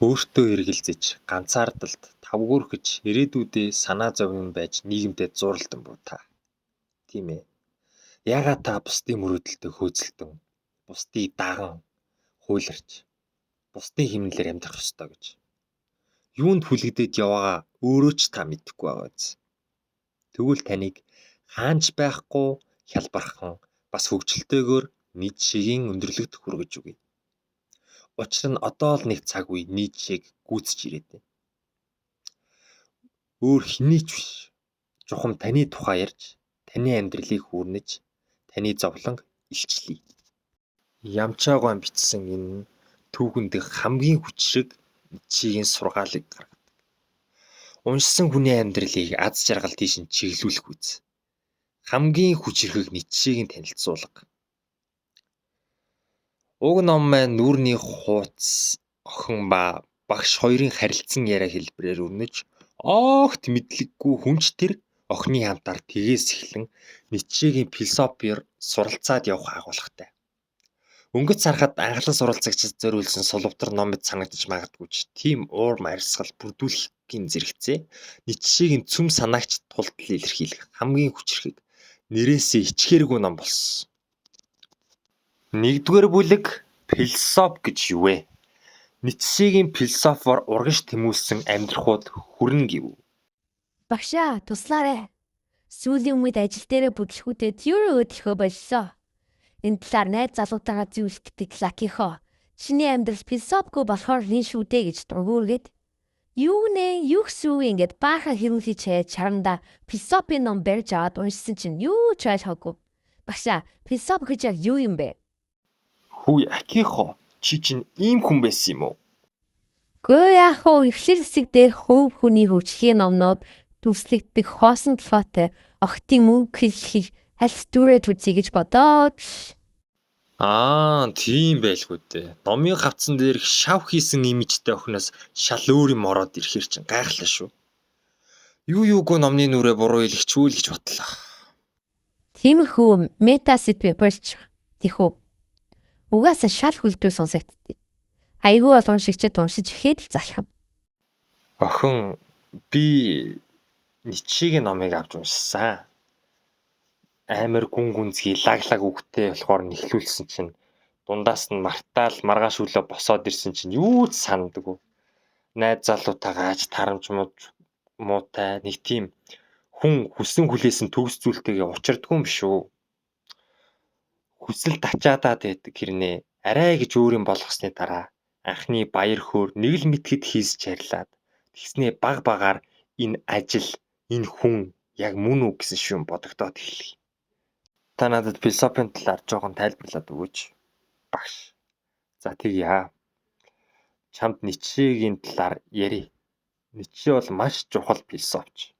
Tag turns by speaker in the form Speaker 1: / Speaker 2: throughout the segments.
Speaker 1: Өөртөө эргэлзэж, ганцаардалд тавгуурхэж ирээдүйдээ санаа зовён байж нийгэмдээ зууралдан буй та. Тийм ээ. Яагаад та бусдын мөрөөдөлтөд хөөцөлдөн, бусдыг даган, хуйларч, бусдын хэмнэлээр амьдрах ёстой гэж. Юунд хүлэгдээд яваагаа өөрөө ч та мэдэхгүй байгаа биз. Тэгвэл таныг хаанч байхгүй хялбархан бас хөвгчлөлтэйгээр Ницшегийн өндөрлөгт хүргэж өгье. Учир нь одоо л нэг цаг үе Ницшег гүйцэж ирээд байна. Өөр хэний ч биш. Чухам таны тухай ярьж, таны амьдралыг хүүрнэж, таны зовлон илчлэе. Ямчаагаан бичсэн энэ түүхэн дэх хамгийн хүчрэг Ницшегийн сургаалыг гаргадаг. Уншсан хүний амьдралыг аз жаргал тийш нь чиглүүлэх үз. Хамгийн хүчрхэг Ницшегийн танилцуулга. Уг ном маань нүүрний хууц охин ба багш хоёрын харилцан яриа хэлбэрээр өрнөж, огт мэдлэггүй хүнч тэр охины хамтаар тгээс эхлэн Ницшегийн философиор суралцаад явах агуулгатай. Өнгөц сарахад анхлан суралцагчид зориулсан сулвтар ном мэт санагдаж магадгүй ч тийм уур марсгал бүрдүүлэхийн зэрэгцээ Ницшегийн цөм санаагч тулдал илэрхийлэх хамгийн хүчрхэг нэрээсээ ичхээргүй ном болсон. Нэгдүгээр бүлэг философи гэж юу вэ? Ницшегийн философиор урагш тэмүүлсэн амьдрахуд хүрнэ гэв.
Speaker 2: Багшаа, туслаарай. Сүүлийн үед ажил дээрээ бүтлэхүүдэд юу өдлөхөө боллоо. Энэ талаар найз залуутайгаа зөвлөлтөд Лакихо. Чиний амьдрал философигүй болохоор лин шүү дээ гэж дургуургээд. Юу нэ, юу гэсэн ингээд баахан хэрүүлж чая чаранда философи ном барьж аваад уншсан чинь юу ч ойлгоогүй. Багшаа, философи гэж яг юу юм бэ?
Speaker 1: Хүй Акихо, чи чинь ийм хүн байсан юм уу?
Speaker 2: Гүй яах вэ? Эхлэл хэсэг дээр хөв хүний хөгжлийн номнууд дүрслэгдэх хоосон толгойтой охтын мөнгө хэлхийг хальс дүүрээ түзье гэж бодоод.
Speaker 1: Тийм байлгүй дээ. Номын хавцан дээр шав хийсэн имижтэй охиноос шал өөр юм ороод ирэхэр чинь гайхалтай шүү. Юугүй номны нүрээ буруу илгэчүүл гэж бодлоо.
Speaker 2: Тиймэрхүү метаситвэ болж тийхүү. Угаасаа шал хүлдүү сонсогдтыг. Айгүй бол уншигчд уншиж ихэд л залхам.
Speaker 1: Охин би Ницшегийн номыг авч уншсан. Амар гүн гүнзгий лаглаг үгтэй болохоор нэхлүүлсэн чинь дундаас нь мартаал маргааш өглөө босоод ирсэн чинь юу ч сандаггүй. Найз залуутайгаа аж тарамж муутай нэг тийм хүн хүссэн хүлээсэн төгс зүйлтэйгээ учирдгүй юм шүү. Хүсэл тачаадаад байдаг хэрнээ арай гэж өөр юм болгосны дараа анхны баяр хөөр нэг л мэтгэд хийсч чарлаад тэгснээ баг багаар энэ ажил энэ хүн яг мөн үү гэсэн шүүм бодогдоод эхэллээ. Та надад философийн талаар жоохон тайлбарлаад өгөөч. Багш. За тэгье. Чамд Ницшегийн талаар ярив. Ницше бол маш чухал философч.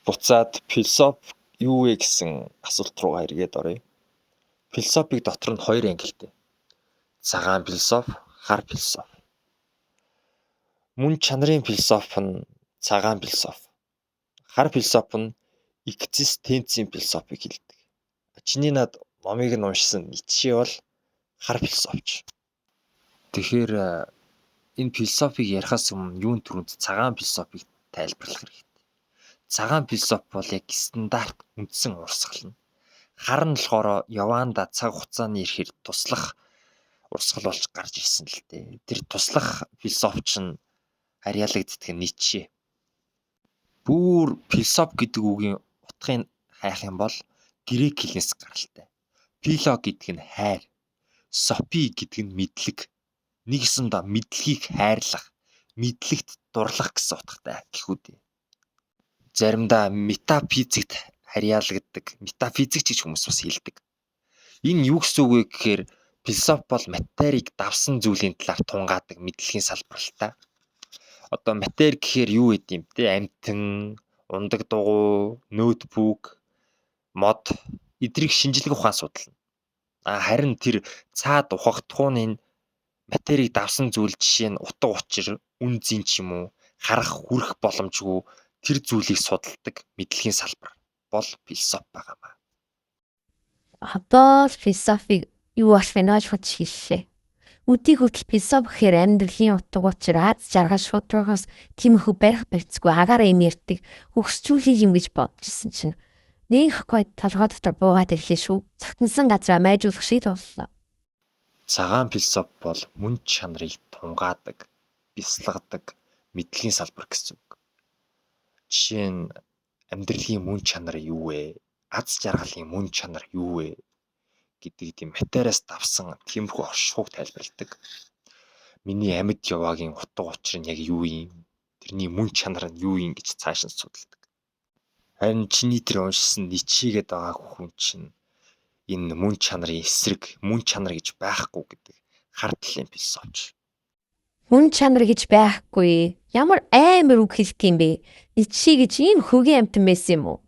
Speaker 1: Буцаад философи юу вэ гэсэн асуулт руугаа эргээд оръё. Философиг дотор нь хоёр ангилалтай. Цагаан философи, хар философи. Мөн чанарын философи нь цагаан философи. Хар философи нь экзистенцийн философиг хэлдэг. Чиний над номыг нь уншсан Ницше бол хар философч. Тэгэхээр энэ философиг ярихаас өмнө юун түрүүнд цагаан философиг тайлбарлах хэрэгтэй. Цагаан философи бол яг стандарт үндсэн урсгал нь. Хар нь болохоор яваанда цаг хугацааны ирэхээр туслах урсгал болж гарч ирсэн л дээ. Тэр туслах философч нь харьяалагддаг нь Ницше. Бүр философи гэдэг үгийн утгыг хайх юм бол грек хэлнээс гаралтай. Фило гэдэг нь хайр, софи гэдэг нь мэдлэг. Нэгсэндээ мэдлэгийг хайрлах, мэдлэгт дурлах гэсэн утгатай гэхүү дээ. Заримдаа метафизикт харьяалагддаг, метафизикч гэж хүмүүс бас хэлдэг. Энэ юу гэсэн үг вэ гэхээр философи бол материйг давсан зүйлийн талаар тунгаадаг мэдлэгийн салбар л та. Одоо матери гэхээр юу гэдэг юм те? Амьтан, ундаг дугуй, ноутбук, мод эдрийг шинжлэх ухаан судална. Харин тэр цаад ухагдхууны материйг давсан зүйл жишээ нь утга учир, үн зин ч юм уу, харах хүрэх боломжгүй тэр зүйлийг судалдаг мэдлэгийн салбар бол философи байгаамаа.
Speaker 2: Одоо философиг юу болох вэ гэж хэллээ. Үдийг хүртэл философи гэхээр амьдралын утга учир аз жаргал шударгаас тиймэрхүү барих барьцгүй агаараа юм ярьдаг хөгсчүүлэх юм гэж бодчихсон чинь нэг гой толгой дотор буугаад ирлээ шүү. Цагтансан газраа майжуулах шиг боллоо.
Speaker 1: Цагаан философи бол мөн чанарыг тунгаадаг, бясалгадаг мэдлийн салбар гэсэн үг. Жишээ нь амьдралын мөн чанар юу вэ? Аз жаргалын мөн чанар юу вэ? Гэдэг тийм материас давсан тиймэрхүү оршихуйг тайлбарладаг. Миний амьд яваагийн утга учир нь яг юу юм? Тэрний мөн чанар нь юу юм гэж цааш нь судалдаг. Харин чиний тэр уншсан Ницше гэдэг байгаа хүн чинь энэ мөн чанарын эсрэг, мөн чанар гэж байхгүй гэдэг хар талын философч.
Speaker 2: Мөн чанар гэж байхгүй. Ямар амар үг хэлдэг юм бэ? Ницше гэж ийм хөгийн амьтан байсан юм уу?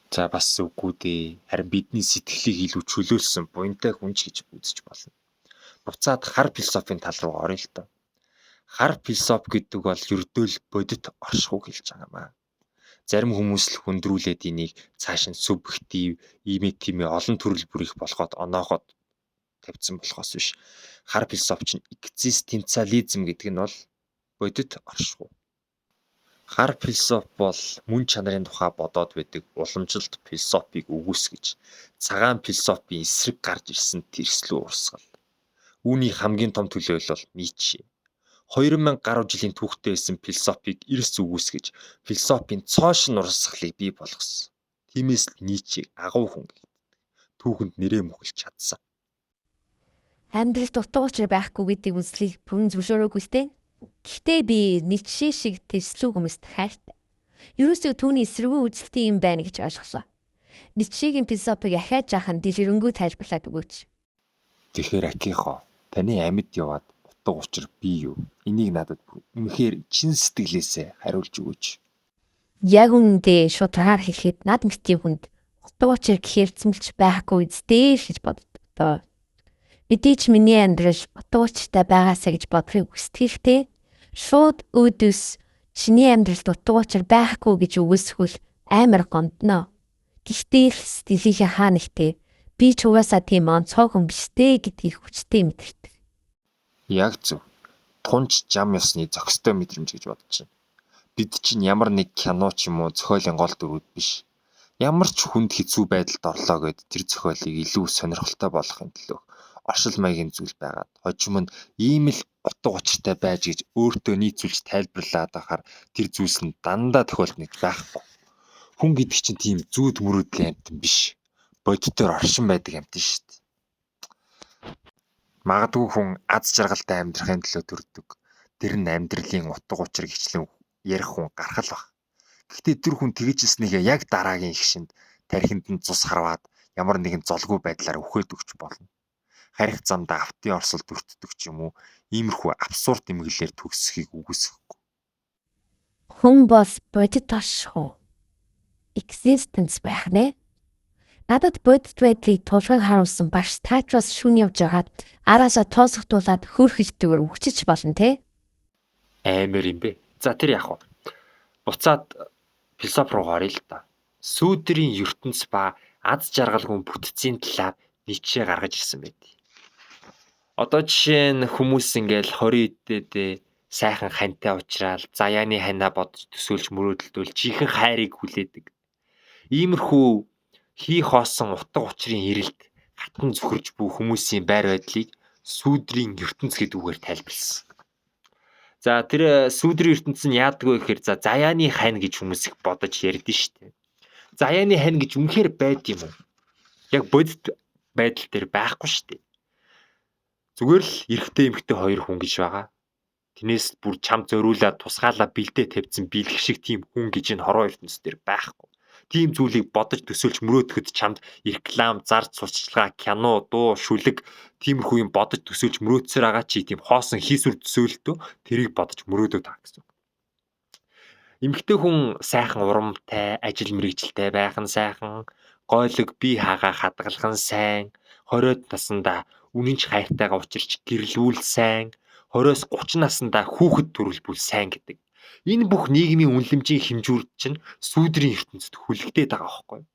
Speaker 1: За бас үгүй дээ. Харин бидний сэтгэлийг илүү чөлөөлсөн буянтай хүнч гэж үзэж болно. Буцаад хар философийн тал руу орё л доо. Хар философи гэдэг бол ердөө л бодит оршихуйг хэлж байгаа юм аа. Зарим хүмүүс л хүндрүүлээд энийг цааш нь субъектив, имитими олон төрөл бүрийх болгоод онооход тавьсан болохоос биш. Хар философи чинь экзистенциализм гэдэг нь бол бодит оршихуй. Хар философи бол мөн чанарын тухай бодоод байдаг уламжилт философийг үгүйсгэж, цагаан философийн эсрэг гарч ирсэн тэрслүү урсгал. Үүний хамгийн том төлөөлөл бол Ницше. 2000 гаруй жилийн түүхтэй байсан философийг эрс үгүйсгэж, философийн цоошин урсгалыг бий болгосон. Тиймээс л Ницшег агуу хүн гэдэг. Түүхэнд нэрээ мөхөлж чадсан.
Speaker 2: Амьдралд утга учир байхгүй гэдэг үзлийг бүрэн зөвшөөрөөгүй сте. Гэхдээ би Ницше шиг тэслүү хүмүүст хайртай. Ерөөсөө түүний эсрэггүй үзэлтийн юм байна гэж ойлгосон. Ницшегийн философиг ахиад жаахан дэлгэрэнгүй тайлбарлаад өгөөч.
Speaker 1: Тэгэхээр Акихо, таны амьд яваад утга учир бий юу? Энийг надад үнэхээр чин сэтгэлээсээ хариулж өгөөч.
Speaker 2: Яг үүндээ шударгаар хэлэхэд над мэтийн хүнд утга учир гэхээр зэмлж байхгүй үстэй гэж боддог. Мэдээ ч миний амьдрал утга учиртай байгаасаа гэж бодохыг хүсдэгтэй. Шууд өөдөөс чиний амьдралд утга учир байхгүй гэж үгүйсгэл амар гомдно. Гэхдээ сэтгэлийнхээ хаа нэгтээ би ч угаасаа тийм онцгой хүн биштэй гэдгийг хүчтэй мэдэрдэг.
Speaker 1: Яг зөв. Тунч жам ёсны зохистой мэдрэмж гэж бодож байна. Бид чинь ямар нэг кино ч юм уу зохиолын гол дүрүүд биш. Ямар ч хүнд хэцүү байдалд орлоо гэд тэр зохиолыг илүү сонирхолтой болгохын төлөө оршил маягийн зүйл байгаад хожим нь ийм л утга учиртай байж гэж өөртөө нийцүүлж тайлбарлаад байхаар тэр зүйлс нь дандаа тохиолдно гэж байхгүй. Хүн гэдэг чинь тийм зүүд мөрөдлийн амьтан биш. Бодитоор оршин байдаг амьтан шүү дээ. Магадгүй хүн аз жаргалтай амьдрахын төлөө төрдөг. Тэр нь амьдралын утга учир гिचлэн ярих хүн гарах л баг. Гэхдээ тэр хүн тэгж ирснийхээ яг дараагийн гişинд тархинд нь цус харваад ямар нэгэн золгүй байдлаар өхөөд өгч болно. Харих замдаа автын орсолд өртдөг ч юм уу иймэрхүү абсурд эмгэлээр төгсөхийг үгүйсэхгүй.
Speaker 2: Хүн бол бодит оршихуй. Existence байх нэ. Надад бодит байдлыг тулгыг харуулсан багш таачаас шүн явж байгаад араасаа тоосгдуулаад хөөрхөлтөөр үхчих болно те.
Speaker 1: Амар юм бэ. За тэр яах вэ? Буцаад философи руу орё л да. Сүүдрийн ертөнц ба аз жаргалгүй бүтцийн талаар Ницше гаргаж ирсэн байд. Одоо жишээ нь хүмүүс ингээл 20 эддээ сайхан хантай уучраал заяаны ханаа бодож төсөөлж мөрөөдөлтөөл жинхэнэ хайрыг хүлээдэг. Иймэрхүү хий хоосон утга учирын ирэлт хатан зүхэрж буй хүмүүсийн байр байдлыг сүүдрийн ертөнц гэдэг үгээр тайлбарласан. За тэр сүүдрийн ертөнц нь яадаг вэ гэхээр за заяаны хань гэж хүмүүс их бодож ярьдэн штэ. Заяаны хань гэж үнэхээр байд юм уу? Яг бодит байдал дээр байхгүй штэ. Зүгээр л эрэгтэй эмэгтэй хоёр хүн гэж байгаа. Тинээс бүр чам зориулаад тусгаалаа бэлдээ тавьсан бэлэг шиг тийм хүн гэж энэ хорвоо ертөнц дээр байхгүй. Тийм зүйлийг бодож төсөөлж мөрөөдөхөд чамд реклам, зар сурталчилгаа, кино, дуу, шүлэг тиймэрхүү юм бодож төсөөлж мөрөөдсөр байгаа чи тийм хоосон хийсвэр төсөөлтөө тэрийг бодож мөрөөдөө таа гэсэн. Эмэгтэй хүн сайхан урамтай, ажил мэргэжилтэй байх нь сайхан, гойлог бие хаагаа хадгалах нь сайн, 20-од наснда үнэнч хайртайгаа учирч гэрлүүл сайн, 20-оос 30 наснда хүүхэд төрүүлбэл сайн гэдэг. Энэ бүх нийгмийн үнэлэмжийн хэмжүүрд чинь сүүдрийн ертөнцид хүлэгдээд байгаа байхгүй юу?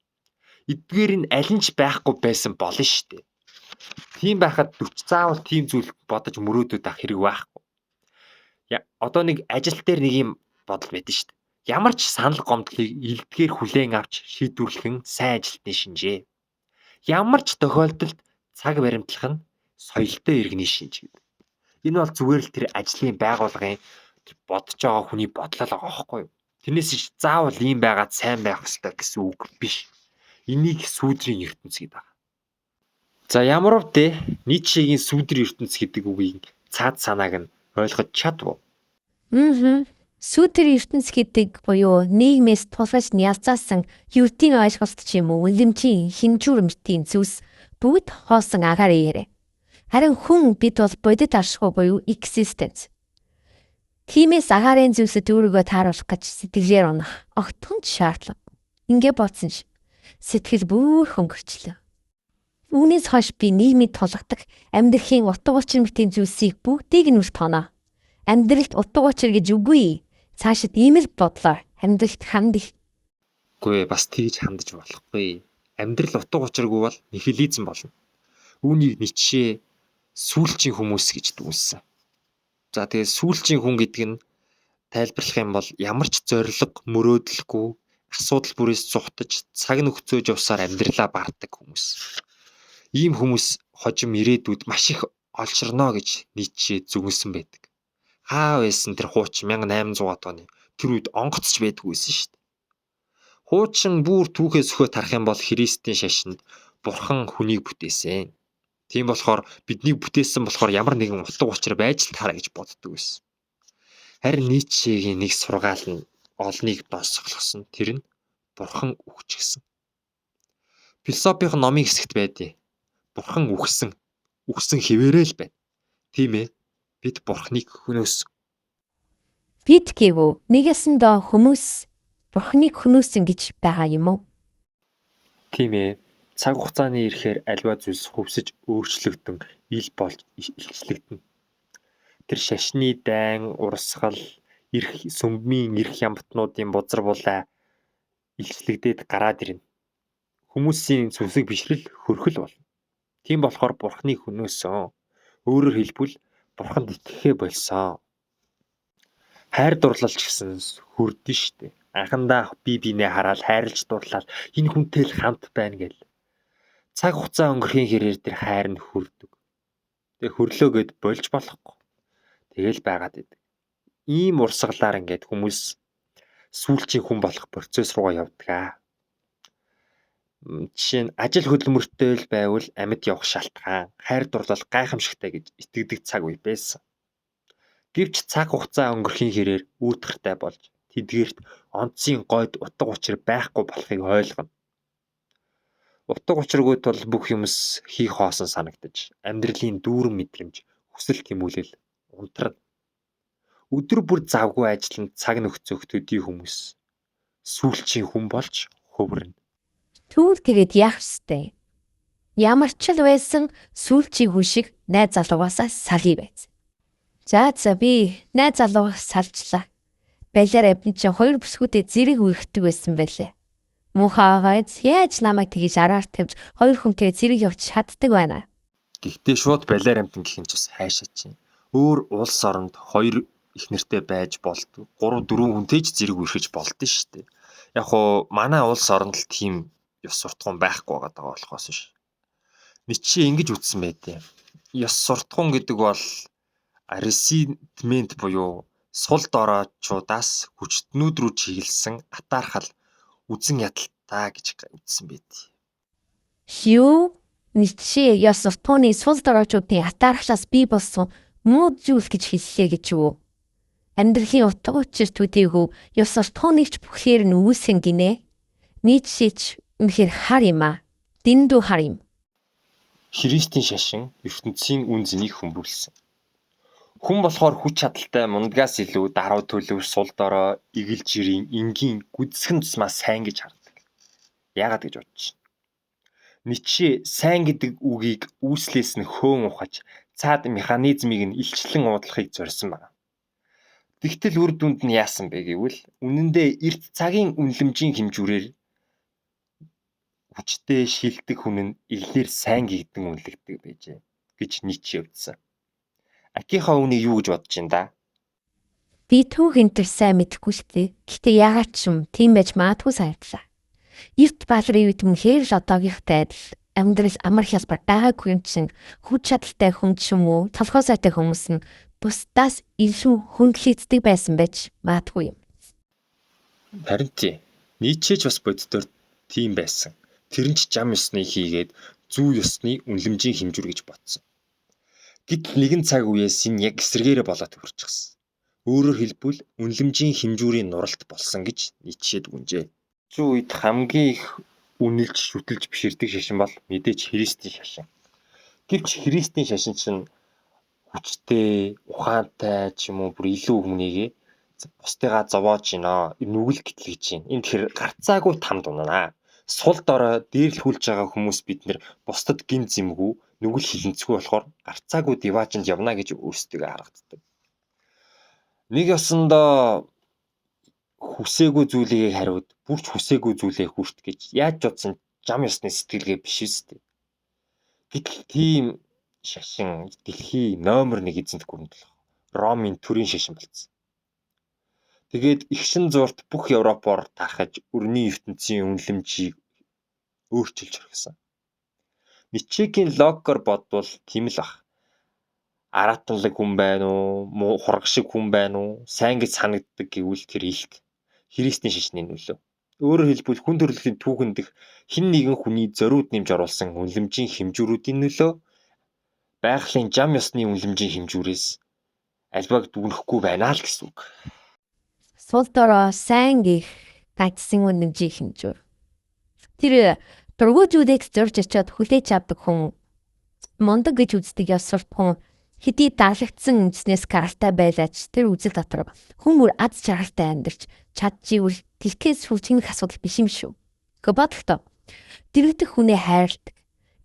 Speaker 1: Эдгээр нь аль нь ч байхгүй байсан болно шүү дээ. Тийм байхад заавал тийм зүйл бодож мөрөөдөд авах хэрэг байхгүй. Одоо нэг ажил дээр нэг юм бодол байдаг шүү дээ. Ямар ч санал гомдлыг илдгээр хүлээн авч шийдвэрлэх нь сайн ажилтны шинжээ. Ямар ч тохиолдолд цаг баримтлах нь соёлтой иргэний шинж гэдэг. Энэ бол зүгээр л тэр ажлын байгууллагын бодож байгаа хүний бодлол байгаа байхгүй юу? Тэрнээс ч заавал ийм байгаад сайн байх ёстой гэсэн үг биш. Энийг сүүдрийн ертөнц гэдэг байна. За ямар вэ? Ницшегийн сүүдрийн ертөнц гэдэг үгийн цаад санааг нь ойлгож чадв уу?
Speaker 2: Сүүдрийн ертөнц гэдэг буюу нийгмээс тулгаж нялзаасан ертийн ойлголт ч юм уу, үнэлэмжийн хинжүүрэмтийн зүйлс бүгд хоосон агаар иярэ. Харин хүн бид бол бодит аршгүй буюу existence. Тиймээс агаарын зүйлсэд өөрийгөө тааруулах гэж сэтгэлээр унах огтхон шаардлага. Ингээ бодсон ш. Сэтгэл бүр хөнгөрчлөө. Үүнээс хойш би нийгмийн тулгадаг амьдрахын утга учир мэтийн зүйлсийг бүгдийг нь тоноо. Амьдралд утга учир гэж үгүй. Цаашид ийм л бодлоо амьдралд хандах.
Speaker 1: Үгүй бас тэгж хандаж болохгүй. Амьдрал утга учиргүй бол нихилизм болно. Үүнийг Ницше сүүлчийн хүмүүс гэж дүгнсэн. За тэгээд сүүлчийн хүн гэдэг нь тайлбарлах юм бол ямар ч зориг мөрөөдөлгүй асуудал бүрээс зугтаж цаг нөхцөөж явсаар амьдралаа барддаг хүмүүс. Ийм хүмүүс хожим ирээдүйд маш их олширно гэж Ницше зүгнсэн байдаг. Хаа байсан тэр хуучин 1800-аад оны тэр үед онгоцч байдаггүйсэн шүү дээ. Хуучин бүр түүхээс өхөө тарах юм бол Христийн шашинд Бурхан хүнийг бүтээсэн. Тийм болохоор биднийг бүтээсэн болохоор ямар нэгэн утга учир байж л таараа гэж боддог байсан. Харин Ницшегийн нэг сургаал нь олныг донсголсон. Тэр нь Бурхан үхэж гисэн. Философийн номын хэсэгт байдیں۔ Бурхан үхсэн хэвээрээ л байна. Тийм ээ. Бид Бурханыг хөнөөсөн.
Speaker 2: Бид гэвүү нэгэсэндээ хүмүүс Бурханыг хөнөөсөн гэж байгаа юм уу?
Speaker 1: Тийм ээ. Цаг хугацааны ирэхээр альва зүйлс хөвсөж өөрчлөгдөн ил болж илчлэгдэнэ. Тэр шашны дайн, урсгал, сүмбмийн эрх ямтнуудын бузар булаа илчлэгдээд гараад ирнэ. Хүмүүсийн сүнсэг бишрэл хөрхөл болно. Тийм болохоор Бурханыг хөнөөсөн. Өөрөөр хэлбэл Бурханд итгэхээ болсон. Хайр дурлалч гэсэн хүрдэн штэ. Анхандаа бие биенээ хараад хайрлаж дурлал энэ хүнтэй л хамт байна гэл. Цаг хугацаа өнгөрхийн хэрээр тэр хайр нь хүрдэг. Тэг хөрлөөгөөд болж болохгүй. Тэгэл байгаад идэг. Ийм урсгалаар ингээд хүмүүс сүүлчийн хүн болох процесс руугаа явдаг. Жишээ нь ажил хөдөлмөртэй л байвал амьд явах шалтгаан, хайр дурлал гайхамшигтай гэж итгэдэг цаг үе байсан. Гэвч цаг хугацаа өнгөрхийн хэрээр үүтгартай болж тэдгээрт онцгийн гойд утга учир байхгүй болохыг ойлгоно. Утга учиргүй тул бүх юмс хийх хоосон санагдаж, амьдралын дүүрэн мэдрэмж, хүсэл тэмүүлэл унтрана. Өдөр бүр завгүй ажиллан цаг нөхцөх төдий хүмүүс сүүлчийн хүн болж хувирна.
Speaker 2: Түүл тэгээд яах встэй? Ямар ч л байсан сүүлчийн хүн шиг найз залуугаасаа салгий байц. За би найз залуугаас салжлаа. Балиар амтны чинь 2 бүсгүүдэд зэрэг үргэлждэг байсан байлээ. Мухагайц яаж намайг тэгж араар тавьж 2 хүнтэй зэрэг явж чаддаг байна.
Speaker 1: Гэхдээ шууд балиар амтан гэх юм ч бас хайшаа чинь. Өөр улс оронд 2 их нэртэй байж болдог. 3 4 хүнтэй ч зэрэг үргэж болдсон шүү дээ. Яг уу манай улс оронд л тийм ёс суртахуун байхгүй байгаа болохоос ш. Ницше ингэж үздсэн байдیں۔ Ёс суртахуун гэдэг бол resentment буюу сул дороочудаас хүчтнүүд рүү чиглэсэн атаархал, үзэн ядалтаа гэж үздсэн байдیں۔
Speaker 2: Юу? Ницше ёс суртахууны сул дороочуудын атаархлаас бий болсон муу зүйл гэж хэллээ гэж юу? Амьдралын утга учир төдийгүй ёс суртахууныг ч бүхээр нь үүсгэн гинэ. Ницше ч үнэхээр хар юм аа. Дэндүү хар юм.
Speaker 1: Христийн шашин ертөнцийн үн зэнийг хөмбөрлсөн. Хүн болохоор хүч чадалтай мундгаас илүү даруй төлөв сул дорой игэл жирийн энгийн гүдсгэн тусмаа сайн гэж хардаг. Яагаад гэж бодож байна. Ницше сайн гэдэг үгийг үүслээс нь хөөн ухаж цаад механизмыг нь илчлэн уудлахыг зорьсон байна. Тэгтэл үр дүнд нь яасан бэ гэвэл үнэндээ эрт цагийн үнэлэмжийн хэмжүүрээр хүчтэй шилдэг хүн нь эглээр сайн гэгдэн үнэлэгдэг байжээ гэж Ницше өвдсөн. Акихо үүнийг юу гэж бодож байна да?
Speaker 2: Би түүх энтер сайн мэдэхгүй шүү дээ. Гэхдээ яагаад ч юм тийм байж магадгүй санагдлаа. Эрт баалрын үед мөнхээр л одоогийнхтай адил амьдрал амар хялбар байгаагүй юм чинь хүч чадалтай хүн ч юм уу толгойсойтой хүмүүс нь бусдаас илүү хөндлөгддөг байсан байж магадгүй юм.
Speaker 1: Харин тийм. Ницше ч бас боддоор тийм байсан. Тэр нь ч зам ёсны хийгээд зүү ёсны үнлэмжийн хэмжүүр гэж бодсон. Гэтэл нэгэн цаг үеэс энэ яг эсрэгээрээ болоод төвөрчихсөн. Өөрөөр хэлбэл үнлэмжийн хэмжүүрийн нуралт болсон гэж Ницше дүгнжээ. Зүү үед хамгийн их үнэлж шүтэлж биширдэг шашин бол мэдээж Христийн шашин. Гэвч Христийн шашин чинь хүчтэй, ухаантай ч юм уу бүр илүү хүмүүнийг бусдыгаа зовоож гинэ, нүгэл гэтлэж гин. Энэ тэр гарцаагүй там дунана. Сул дорой дээрлэхүүлж байгаа хүмүүс бид нэр бусдад гин зэмгүй, нүгэл хилэнцгүй болохоор гарцаагүй диваачнд явна гэж өөрсдөө харагддаг. Нэг ёсондоо хүсээгүй зүйлийг хариуд, бүрч хүсээгүй зүйлээ хүрт гэж яаж бодсон зам ёсны сэтгэлгээ биш үстэй. Гэтэл тийм шашин дэлхийн номер 1 эзэнт гүрэн болох Ромын төрийн шашин болсон. Тэгээд Игшин зуурт бүх Европоор тархаж өрний ертөнцийн үнлэмжийг өөрчилж орхисон. Ницшегийн логикоор бодвол тийм л баг. Аратанлаг хүн байна уу, муу хураг шиг хүн байна уу, сайн гэж санагддаг гэвэл тэр илт Христийн шашны нөлөө. Өөрөөр хэлбэл хүн төрөлхтний түүхэн дэх хэн нэгэн хүний зориуд нэмж оруулсан үнлэмжийн хэмжүүрүүдийн нөлөө байгалийн зам ёсны үнлэмжийн хэмжүүрээс альбаг дүгнэхгүй байна л гэсэн үг.
Speaker 2: Сул дорой сайн гих гацсан үнэмжийн хэмжүүр. Тэр дургуйжүүдийг зорж очиод хүлээж авдаг хүн мундаг гэж үздэг ёс суртахуун хэдий даалгдсан үндэснээс каралтай байлаач тэр үзэл дотор хүмүүр аз жаргалтай амьдарч чадчихвэл дэлхээс хүчних асуудал биш юм шүү. Гэхдээ бодлоо. Дэрэгдэх хүнээ хайрладаг.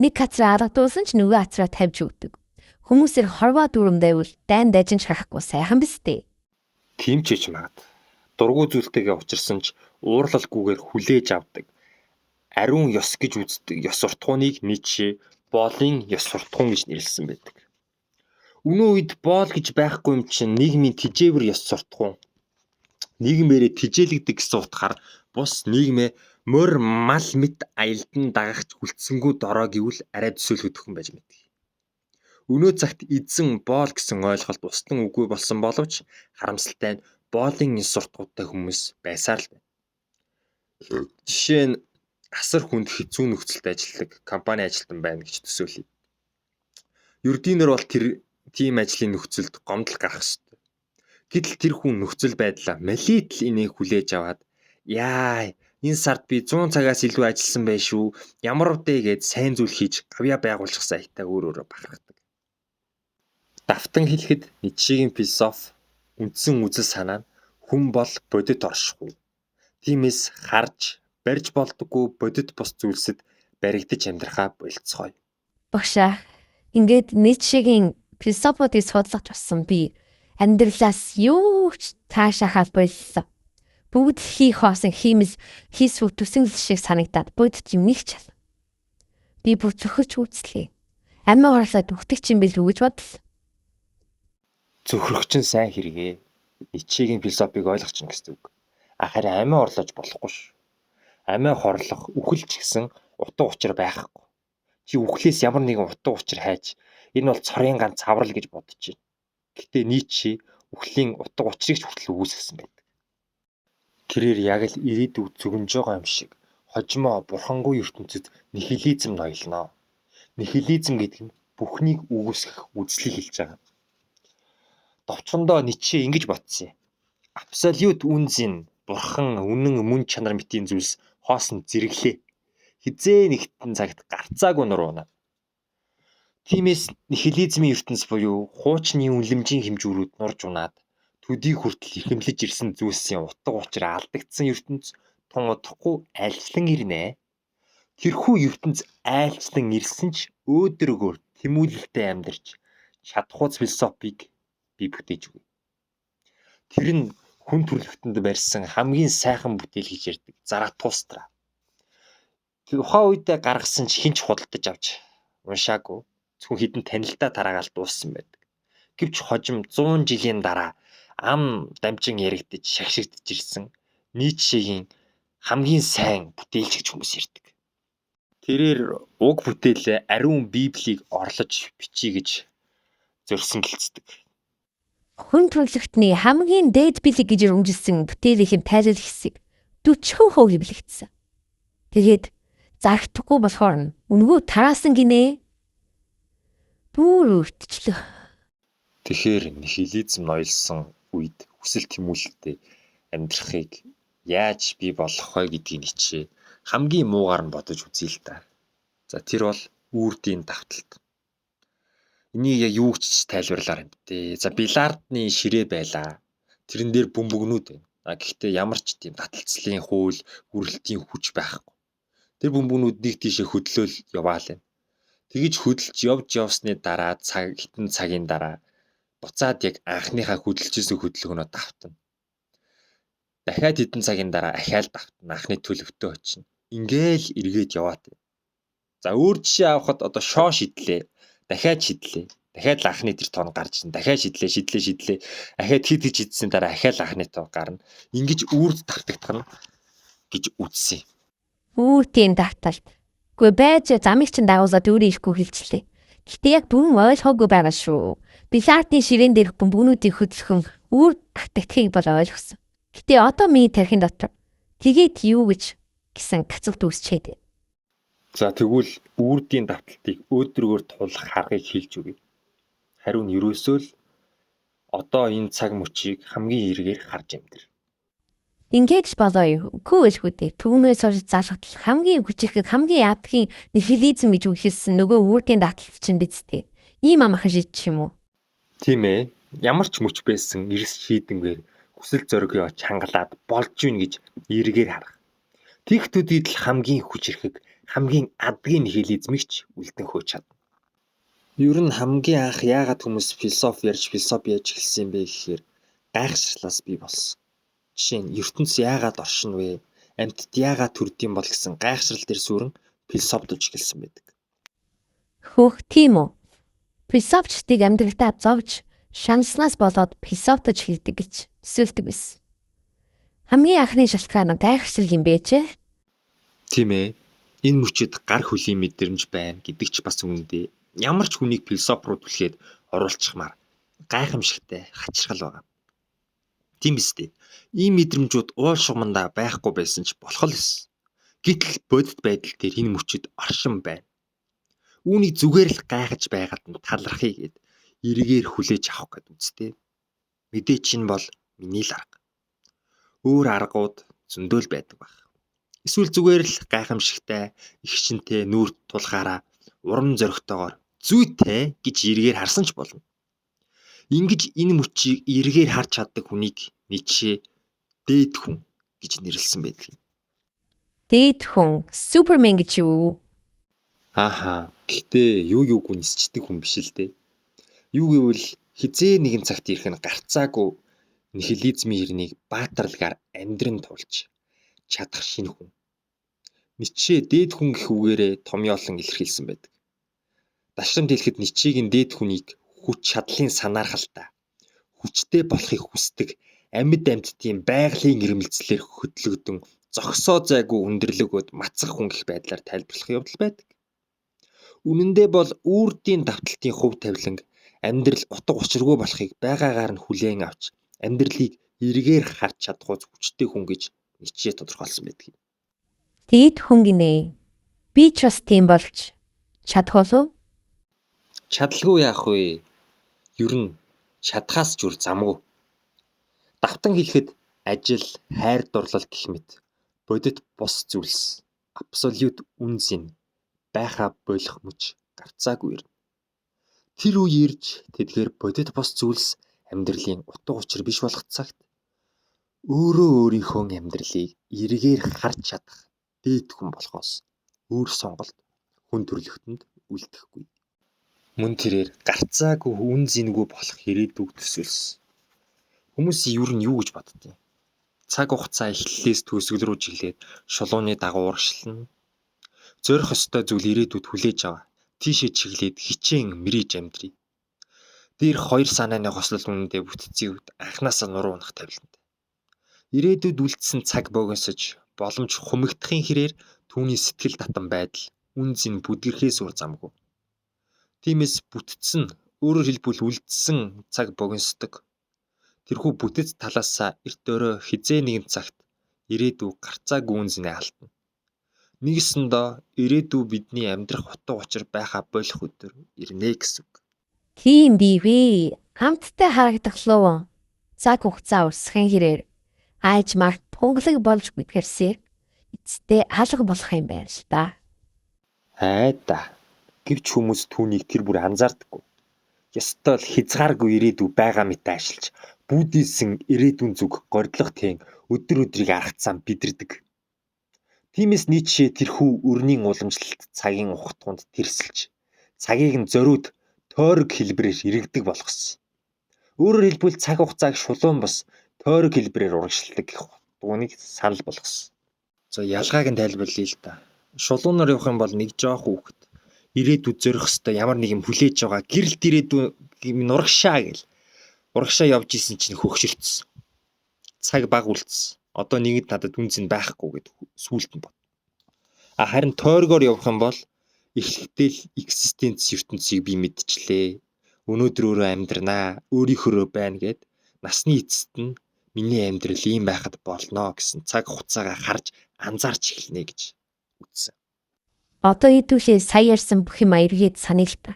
Speaker 2: Нэг газар алгадуулсан ч нөгөө газараа тавьж өгдөг. Хүмүүсээр хорвоо дүрм байвал дайн дайжин шахахгүй сайхан биз дээ.
Speaker 1: Тийм ч гэж магад. Дургуй зүйлтэйгээ учирсан ч уурлалгүйгээр хүлээж авдаг. Ариун ёс гэж үздэг ёс суртахууныг Ницше боолын ёс суртахуун гэж нэрлэсэн байдаг. Өнөө үед боол гэж байхгүй юм чинь нийгмийн тэжээвэр ёс суртахуун. Нийгмээрээ тэжээлэгдэг гэсэн утгаар бус нийгмээ морь мал мэт аялдан дагагч хүлцсэнгүү дорой гэвэл арай төсөөлөх хүн байж мэдээ. Өнөө цагт эзэн боол гэсэн ойлголт устдан үгүй болсон боловч харамсалтай нь боолын ёс суртахуунтай хүмүүс байсаар л байна. Жишээ нь асар хүнд хэцүү нөхцөлд ажилладаг компани ажилтан байна гэж төсөөлье. Ердийнээр бол тэр тийм ажлын нөхцөлд гомдол гарах ёстой. Гэтэл тэр хүн нөхцөл байдлаа малитл энийг хүлээж аваад яа энэ сард би 100 цагаас илүү ажилласан байх шүү. Ямар үдэ гээд сайн зүйл хийж гавья байгуулчих саятай өөрөөрөө бахархдаг. Давтан хэлэхэд Ницшегийн философи үндсэн үзэл санаа нь хүн бол бодит оршихгүй. Тиймээс харж барьж болдоггүй бодит бус зүйлсэд баригдаж амьдрахаа болцгоё.
Speaker 2: Багшаа ингээд Ницшегийн философиудыг судлаж болсон би амьдралаас юу ч таашаахаа болсон. Бүгд хийх хоосон хиймэл хийсвүү төсөөлөл шиг санагдаад бодит юм нэг ч. Би бүр зөвхөж үзлээ. Амиа орлоод үхдэг юм бил үү гэж бодлоо.
Speaker 1: Зөвхөрөх чинь сайн хэрэгээ. Ницшегийн философиг ойлгох чинь гэсэн үг. Харин амиа орлож болохгүй ш. Амиа хорлох үхэлч гэсэн утга учир байхгүй. Чи үхлээс ямар нэгэн утга учир хайж энэ бол цорын ганц цаврал гэж бодож байна. Гэтэ Ницше үхлийн утга учирыг ч хүртэл үүсгэсэн байдаг. Тэрээр яг л ирээдүйд зүгэнж байгаа юм шиг хожимоо бурхангүй ертөнцид нихилизм ноёлноо. Нихилизм гэдэг нь бүхнийг үүсгэх үзлийг хэлж байгаа. Довчхондоо Ницше ингэж бодсон юм. Абсолют үнзин бурхан үнэн мөн чанар мэтийн зүйлс хоосон зэрэглээ. Хизээ нэгтэн цагт гарцаагүй нурууна. Тиймээс нихилизмын ертөнц буюу хуучны үнлэмжийн хэмжүүрүүд нурж унаад төдий хүртэл ихэмлэж ирсэн зүйлсийн утга учир алдагдсан ертөнц тун удахгүй айлчлан ирнэ. Тэрхүү ертөнц айлчлан ирсэн ч өөдрөгөөр тэмүүлэлтэд амьдарч чадхууц философиг би бүтээж өгье. Тэр нь хүн төрөлхтөнд барьсан хамгийн сайхан бүтээл гэж ярьдаг Заратустра. Тухайн үедээ гаргасан ч хинч худалдаж авч уншаагүй. Зөвхөн хідэн танилтаа тараагаал дууссан байдаг. Гэвч хожим 100 жилийн дараа ам дамжин яригдж шагшигдж ирсэн Ницшегийн хамгийн сайн бүтээлч гэж хүмүүс ярьдаг. Тэрээр уг бүтээлээ ариун Библийг орлож бичиж гэж зорьсон гэлцдэг.
Speaker 2: Хүн төрөлхтний хамгийн дээд бэлэг гэж өргөжлсөн бүтээлийнхэн тайлал хэсэг 40% бэлэгдсэн. Тэгээд зарагдахгүй болохоор нь үнгүү тараасан гинэ. Бүр өртчлөө.
Speaker 1: Тэгэхээр нихилизм ноёлсон үед хүсэл тэмүүлэлтэй амьдрахыг яаж бий болгох вэ гэдгийг Ницше хамгийн муугаар нь бодож үзье л да. За тэр бол үрдийн давталт. Энийг яг юу гэж тайлбарлаар юм бэ? За бильярдны ширээ байлаа. Тэрэн дээр бөмбөгнүүд байна. Гэхдээ ямар ч тийм таталцлын хууль, үрэлтийн хүч байхгүй. Тэр бөмбөгнүүд нэг тийшээ хөдлөөл яваал байна. Тэгж хөдөлж явж явсны дараа хитэн цагийн дараа буцаад яг анхныхаа хөдөлжсэн хөдөлгөөнөө давтана. Дахиад хитэн цагийн дараа ахаал давтана. Анхны төлөвтөө очино. Ингээл эргээд яваад байна. За өөр жишээ авахад одоо шоо шидлээ. Дахиад шидлээ. Дахиад анхны тэр тоон гарч ин. Дахиад шидлээ. Ахаад хид шидсэн дараа ахаал анхны тоо гарна. Ингэж үрд давтагдах нь гэж үзсэн.
Speaker 2: Үүртийн давталт. Гүй байж замыг чин дагуулаад өөрөө ирэхгүй хэлчихлээ. Гэтэ яг бүгэн ойлгоогүй байгаа шүү. Бильярдны ширээн дээрх бөмбөгнүүдийг хөдлөхөн үүр давтагдахыг бол ойлгосон. Гэтэ одоо миний тархин дотор тэгээд юу гэж гэсэн гацугт үүсчээд.
Speaker 1: За тэгвэл үрдийн давталтыг өөдрөгөр тулах харгыг хэлж өгье. Харин ерөөсөө л одоо энэ цаг мөчийг хамгийн эргээр харж амьдр.
Speaker 2: Ингэж болоо. Үгүй дээ. Түүнээс орж залгатал хамгийн хүчирхэг хамгийн ядгийн нихилизм гэж үгэлсэн нөгөө үүргийн давталт чинь биз дээ. Ийм амархан шийдчих юм уу?
Speaker 1: Тийм ээ. Ямар ч мөч байсан эрс шийдэнгээр хүсэл зоригоо чангалаад болж гин гэж эргээр харах. Тэгтүүдид л хамгийн хүчирхэг хамгийн адгийн нихилизмыг ч үлдэн хөөж чадна. Ер нь хамгийн анх яагаад хүмүүс философи ярьж эхэлсэн бэ гэхээр гайхшрлаас бий болсон. Жишээ нь ертөнц яагаад оршин вэ? Амьтад яагаад төрдөм бол гэсэн гайхшрал дээр сүрэн философдож эхэлсэн байдаг.
Speaker 2: Хөөх тийм үү. Философчдыг амьдралдаа зовж шаналснаас болоод философдож хэлдэг гэж төсөөлдөг байсан. Хамгийн анхны шалтгаан нь гайхшрал юм бэ ч?
Speaker 1: Тийм ээ. Энэ мөчөд гар хөлийн мэдрэмж байна гэдэг ч бас үнэндээ ямар ч хүнийг философи руу түлхээд оруулчихмаар гайхамшигтай хачирхал байгаа. Тийм биз дээ. Ийм мэдрэмжүүд уул шугамдаа байхгүй байсан ч болох л эс. Гэтэл бодит байдал дээр энэ мөчөд оршин байна. Үүнийг зүгээр л гайхаж байгаад нь талархъя гэд эргээр хүлээж авах гэд үстэй. Мэдээч энэ бол миний л арга. Өөр аргууд зөндөл байдаг баг. Эсвэл зүгээр л гайхамшигтай, их шинтэй нүүрт тулахаараа урам зоригтойгоор зүйтэй гэж эргээр харсан ч болно. Ингэж энэ мөчийг эргээр харж чаддаг хүнийг Ницше дээд хүн гэж нэрлсэн байдаг.
Speaker 2: Дээд хүн, Супермен гэж юу?
Speaker 1: Ааха. Гэхдээ юуг үнсчдэг хүн биш л дээ. Юу гэвэл хизээ нэгэн цагт ирэх нь гарцаагүй нихилизмын хэрнийг баатарлагаар амьдран тулж чадах шинэ хүн. Ницше дээд хүн гэх үгээрээ томьёолон илэрхийлсэн байдаг. Дашрамд хэлэхэд Ницшегийн дээд хүнийг хүч чадлын санаархалтай, хүчтэй болохыг хүсдэг амьд амьтдын байгалийн ирмэлцлэр хөтлөгдөн зогсоо зайгүй өндөрлөг бод мацах хүн гэх байдлаар тайлбарлах явдал байдаг. Үнэн дээр бол үрдийн давталтын хувь тавиланг амьдрал утга учиргүй болохыг байгаагаар нь хүлээн авч амьдралыг эргээр харж чадхуй хүчтэй хүн гэж Ницше тодорхойлсон байдаг.
Speaker 2: Дээд хүн гинэ. Би ч бас тийм болж чадах болов?
Speaker 1: Чадалгүй яах вэ? Ер нь чадхаас ч үр замгүй. Давтан хэлэхэд ажил, хайр дурлал гэх мэт бодит бус зүйлс, абсолют үнзин байхаа болох мөч гарцаагүй ирнэ. Тэр үе ирж тэдгээр бодит бус зүйлс амьдралын утга учир биш болох цагт өөрөө өөрийнхөө амьдралыг эргээр харж чадах дээд хүн болохоос өөр сонголт хүн төрлөختөнд үлдэхгүй. Мөн тэрээр гарцаагүй үн зингүй болох ирээдүг төсөөлсөн. Хүмүүс ер нь юу гэж боддгийг. Цаг хугацаа эхлэлээс төгсгөл рүү чиглээд шулууны дагуу урагшлна. Зорих ёстой зүйл ирээдүйд хүлээж аваа. Тийшээ чиглээд хичээн мэрийж амьдрий. Дээр 2 санааны хослол үнэндээ бүтцийн үед анханасаа нуруу унах тавилантай. Ирээдүйд үлдсэн цаг богиносож боломж хумигдахын хэрээр түүний сэтгэл татан байдал үн зин бүдгэрхээс үр замгүй. Тиймээс бүтцэн өөрөөр хэлбэл үлдсэн цаг богиносдог. Тэрхүү бүтэц талаасаа эрт өрөө хизээ нэгэн цагт ирээдүй гарцаагүй үн зинээ алдна. Нэгсэндээ ирээдүй бидний амьдрах утга учир байхаа болох өдөр ирнэ гэсэн үг.
Speaker 2: Тийм бивээ. Хамттай харагдах луу. Цаг хугацаа урсгахын хэрээр айж март пунглаг болж мэдгэрсээр эцэстээ алга болох юм байна л да.
Speaker 1: Айда. Гэвч хүмүүс түүнийг тэр бүр анзаардаггүй. Ёстой л хязгааргүй ирээдүй байгаа мэт ажиллаж, бүүдийсэн ирээдүйн зүг гордлох тийм өдөр өдрийг аргацсан бидэрдэг. Тиймээс Ницше тэрхүү өрнийн уламжлалт цагийн ухтгунд тэрсэлж, цагийг нь зориуд тойрог хэлбэрээр иргэдэг болгосон. Өөрөөр хэлбэл цаг хугацааг шулуун бос тойрог хэлбэрээр урагшилдаг гэх утгыг санал болгосон. За ялгааг нь тайлбарлая л да. Шулуунаар явах юм бол нэг жоох хүүхэд ирээдүйд зорих хөстэй ямар нэг юм хүлээж байгаа гэрэлт ирээдүй юм урагшаа гэл. Урагшаа явж исэн чинь хөгшөрцсөн. Цаг баг үлдсэн. Одоо нэгд надад үнц нь байхгүй гэд сүулт нь бод. Харин тойргоор явах юм бол эхлэхдээ экзистенц ертөнцийг би мэдчихлээ. Өнөөдөр өөрөө амьдрнаа, өөрийнхөө байна гэд насны эцэст нь миний амьдрал ийм байхад болно гэсэн цаг хугацаагаа харж анзаарч эхэлнэ гэж үзсэн.
Speaker 2: Одоо идүүшээ сая ярьсан бүх юм эргээд саний л та.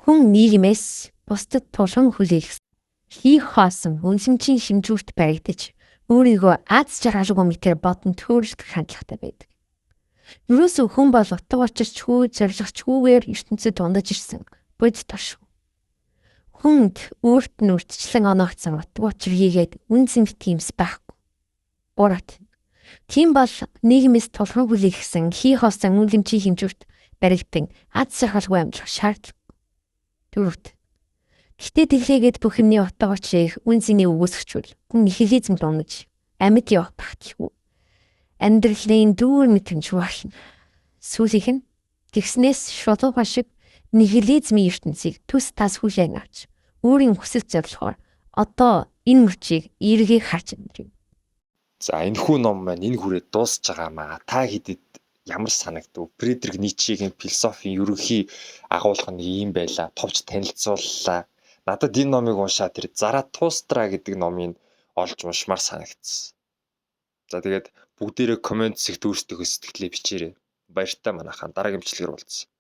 Speaker 2: Хүн нийгмээс бусдад тулгын хүлээх хийх хаасан үнсэмчийн шимжүүрт баригдаж өөрийгөө аз жаргалгүй мэтэр бодон төөрөлдөх хандлагатай байдаг. Юурээс хүн бол утга учирчгүй, зоригчгүйгээр ертөнцид дундаж ирсэн бодит таш. Хүнд өөрт нь үрдчлэн оноогдсон утга учир хийгээд үнсэн битгиймс байхгүй. Урат. Тийм бол нийгмээс тулгын хүлээх гэсэн хийх хаасан үнсэмчийн хэмжүүрт баригдан аз жаргалгүй амьдрах шаардлагагүй. Дөрөвт. Гэтэ дэлхийгээд бүх юмний утга учирыг үнсний өгөөсгчүүл хүн нихилизм дуунаж амьд явах багтгүй. Амьдралын дүүр мэтрэмж болно. Сүүлийнх нь тэгснээс шулууга шиг нихилизмын ертөнцийг төс тас хүлээн авч өөрийн хүсэл зорилгоор одоо энэ мөчийг эргээд харж амьдрив.
Speaker 1: За энэхүү ном маань энэ хүрээд дуусж байгаамаа. Та хэдэд ямар санагдав? Фридрих Ницшегийн философийн ерөнхий агуулга нь ийм байла. Товч танилцууллаа. Надад энэ номыг уншаад тэр Заратустра гэдэг номыг олж уншмаар санагдсан. За тэгээд бүгдээрээ комент зэгт өөрсдийнхөө сэтгэлээ бичээрэй. Баяртай манайхаа дараагийн бичлэгээр уулзъя.